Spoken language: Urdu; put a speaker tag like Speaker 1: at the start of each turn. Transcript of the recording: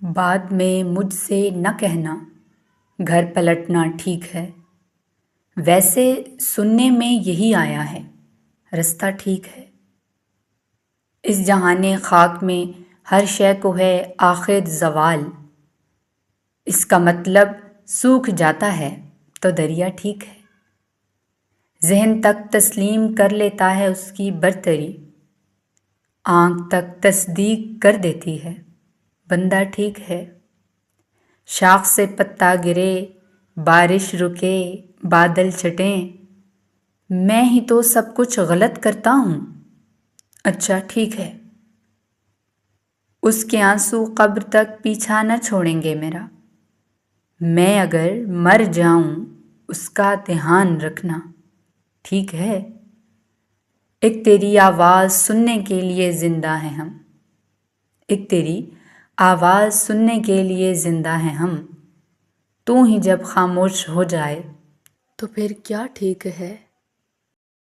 Speaker 1: بعد میں مجھ سے نہ کہنا گھر پلٹنا ٹھیک ہے، ویسے سننے میں یہی آیا ہے رستہ ٹھیک ہے۔ اس جہان خاک میں ہر شے کو ہے آخر زوال، اس کا مطلب سوکھ جاتا ہے تو دریا ٹھیک ہے۔ ذہن تک تسلیم کر لیتا ہے اس کی برتری، آنکھ تک تصدیق کر دیتی ہے بندہ ٹھیک ہے۔ شاخ سے پتا گرے، بارش رکے، بادل چھٹیں، میں ہی تو سب کچھ غلط کرتا ہوں، اچھا ٹھیک ہے۔ اس کے آنسو قبر تک پیچھا نہ چھوڑیں گے میرا، میں اگر مر جاؤں اس کا دھیان رکھنا ٹھیک ہے۔ ایک تیری آواز سننے کے لیے زندہ ہیں ہم، ایک تیری آواز سننے کے لیے زندہ ہیں ہم، تو ہی جب خاموش ہو جائے تو پھر کیا ٹھیک ہے۔